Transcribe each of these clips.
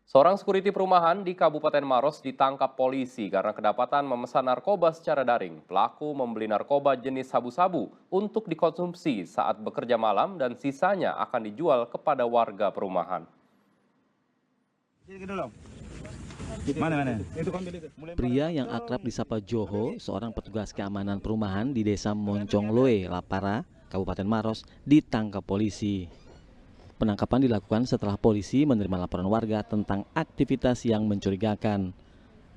Seorang sekuriti perumahan di Kabupaten Maros ditangkap polisi karena kedapatan memesan narkoba secara daring. Pelaku membeli narkoba jenis sabu-sabu untuk dikonsumsi saat bekerja malam dan sisanya akan dijual kepada warga perumahan. Pria yang akrab disapa Joho, seorang petugas keamanan perumahan di Desa Moncongloe, Lapara, Kabupaten Maros, ditangkap polisi. Penangkapan dilakukan setelah polisi menerima laporan warga tentang aktivitas yang mencurigakan.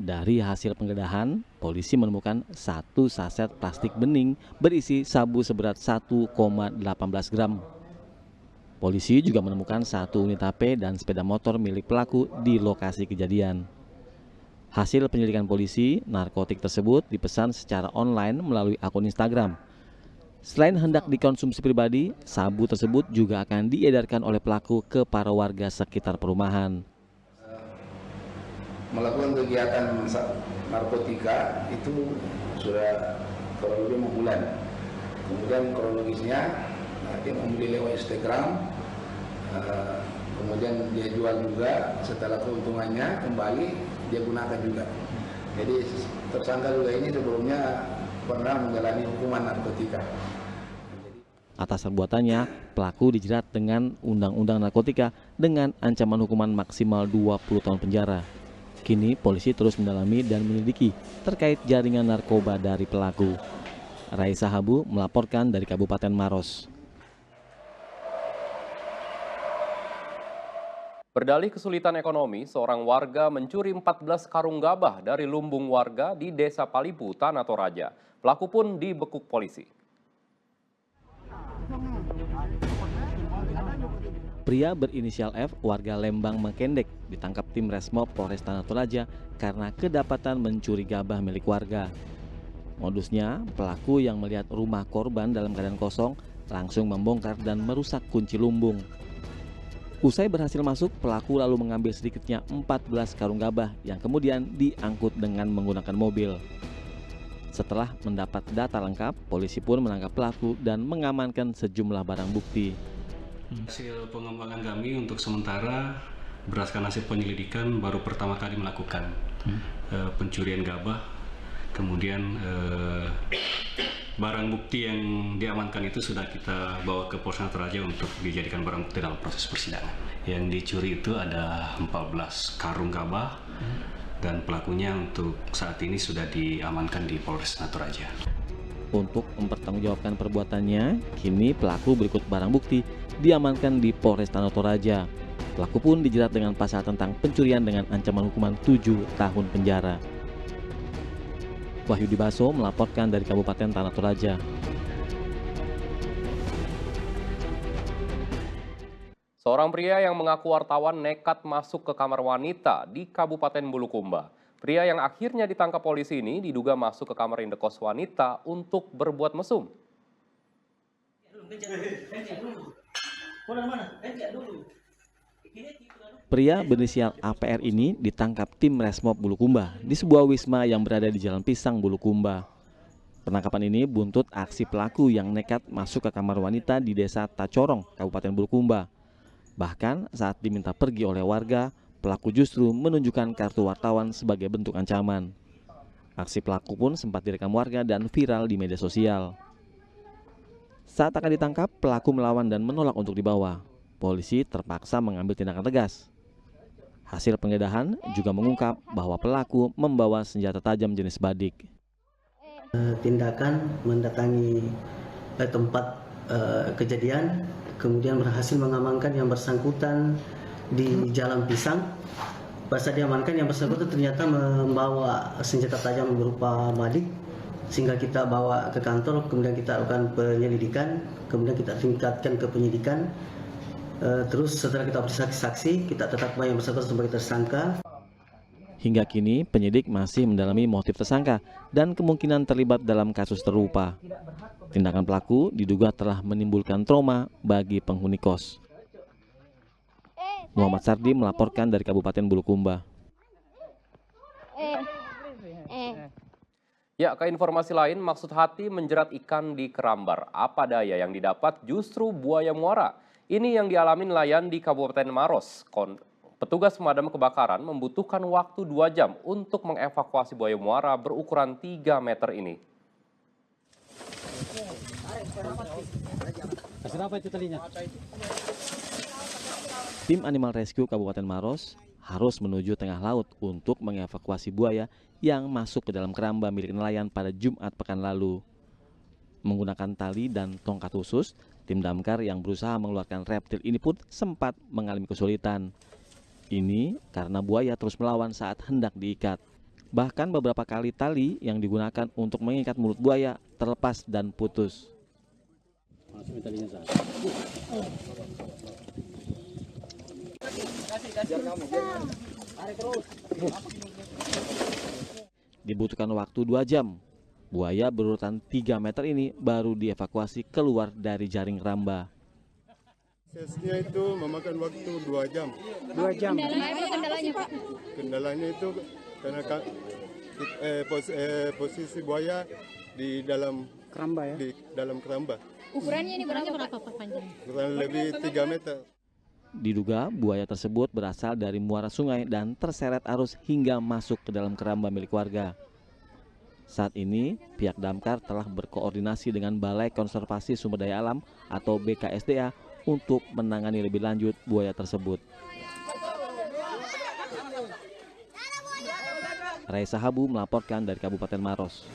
Dari hasil penggeledahan, polisi menemukan satu saset plastik bening berisi sabu seberat 1,18 gram. Polisi juga menemukan satu unit HP dan sepeda motor milik pelaku di lokasi kejadian. Hasil penyelidikan polisi, narkotik tersebut dipesan secara online melalui akun Instagram. Selain hendak dikonsumsi pribadi, sabu tersebut juga akan diedarkan oleh pelaku ke para warga sekitar perumahan. Melakukan kegiatan narkotika itu sudah kurang lebih 6 bulan. Kemudian kronologisnya dia membeli lewat Instagram, kemudian dia jual juga, setelah keuntungannya kembali dia gunakan juga. Jadi tersangka juga ini sebelumnya pernah menjalani hukuman narkotika. Atas perbuatannya, pelaku dijerat dengan Undang-Undang Narkotika dengan ancaman hukuman maksimal 20 tahun penjara. Kini polisi terus mendalami dan menyelidiki terkait jaringan narkoba dari pelaku. Raisa Habu melaporkan dari Kabupaten Maros. Berdalih kesulitan ekonomi, seorang warga mencuri 14 karung gabah dari lumbung warga di Desa Palipu, Tanah Toraja. Pelaku pun dibekuk polisi. Pria berinisial F, warga Lembang Mekendek, ditangkap tim Resmob Polres Tanah Toraja karena kedapatan mencuri gabah milik warga. Modusnya, pelaku yang melihat rumah korban dalam keadaan kosong langsung membongkar dan merusak kunci lumbung. Usai berhasil masuk, pelaku lalu mengambil sedikitnya 14 karung gabah yang kemudian diangkut dengan menggunakan mobil. Setelah mendapat data lengkap, polisi pun menangkap pelaku dan mengamankan sejumlah barang bukti. Hasil pengembangan kami untuk sementara berdasarkan hasil penyelidikan baru pertama kali melakukan pencurian gabah, kemudian barang bukti yang diamankan itu sudah kita bawa ke Polres Tanah Toraja untuk dijadikan barang bukti dalam proses persidangan. Yang dicuri itu ada 14 karung gabah dan pelakunya untuk saat ini sudah diamankan di Polres Tanah Toraja. Untuk mempertanggungjawabkan perbuatannya, kini pelaku berikut barang bukti diamankan di Polres Tanah Toraja. Pelaku pun dijerat dengan pasal tentang pencurian dengan ancaman hukuman 7 tahun penjara. Wahyudi Baso melaporkan dari Kabupaten Tanah Toraja. Seorang pria yang mengaku wartawan nekat masuk ke kamar wanita di Kabupaten Bulukumba. Pria yang akhirnya ditangkap polisi ini diduga masuk ke kamar indekos wanita untuk berbuat mesum. Pria berinisial APR ini ditangkap tim Resmob Bulukumba di sebuah wisma yang berada di Jalan Pisang, Bulukumba. Penangkapan ini buntut aksi pelaku yang nekat masuk ke kamar wanita di Desa Tacorong, Kabupaten Bulukumba. Bahkan saat diminta pergi oleh warga, pelaku justru menunjukkan kartu wartawan sebagai bentuk ancaman. Aksi pelaku pun sempat direkam warga dan viral di media sosial. Saat akan ditangkap, pelaku melawan dan menolak untuk dibawa. Polisi terpaksa mengambil tindakan tegas. Hasil penggeledahan juga mengungkap bahwa pelaku membawa senjata tajam jenis badik. Tindakan mendatangi tempat kejadian, kemudian berhasil mengamankan yang bersangkutan di Jalan Pisang. Pas diamankan, yang bersangkutan ternyata membawa senjata tajam berupa badik, sehingga kita bawa ke kantor, kemudian kita lakukan penyelidikan, kemudian kita tingkatkan ke penyidikan. Terus setelah kita periksa saksi, kita tetapkan yang bersangkutan sebagai tersangka. Hingga kini penyidik masih mendalami motif tersangka dan kemungkinan terlibat dalam kasus serupa. Tindakan pelaku diduga telah menimbulkan trauma bagi penghuni kos. Muhammad Sardi melaporkan dari Kabupaten Bulukumba. Ya, ke informasi lain, maksud hati menjerat ikan di Kerambar. Apa daya yang didapat justru buaya muara. Ini yang dialami nelayan di Kabupaten Maros. Petugas pemadam kebakaran membutuhkan waktu 2 jam untuk mengevakuasi buaya muara berukuran 3 meter ini. Tim Animal Rescue Kabupaten Maros harus menuju tengah laut untuk mengevakuasi buaya yang masuk ke dalam keramba milik nelayan pada Jumat pekan lalu. Menggunakan tali dan tongkat khusus, tim damkar yang berusaha mengeluarkan reptil ini pun sempat mengalami kesulitan. Ini karena buaya terus melawan saat hendak diikat. Bahkan beberapa kali tali yang digunakan untuk mengikat mulut buaya terlepas dan putus. Dibutuhkan waktu 2 jam. Buaya berurutan 3 meter ini baru dievakuasi keluar dari jaring keramba. Prosesnya itu memakan waktu 2 jam. 2 jam. Kendalanya, Pak? Kendalanya itu karena posisi buaya di dalam Keramba ya. di dalam keramba. Ukurannya ini berapa Pak panjang? Kurang lebih 3 meter. Diduga buaya tersebut berasal dari muara sungai dan terseret arus hingga masuk ke dalam keramba milik warga. Saat ini, pihak damkar telah berkoordinasi dengan Balai Konservasi Sumber Daya Alam atau BKSDA untuk menangani lebih lanjut buaya tersebut. Raisa Habu melaporkan dari Kabupaten Maros.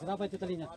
Apa itu talinya?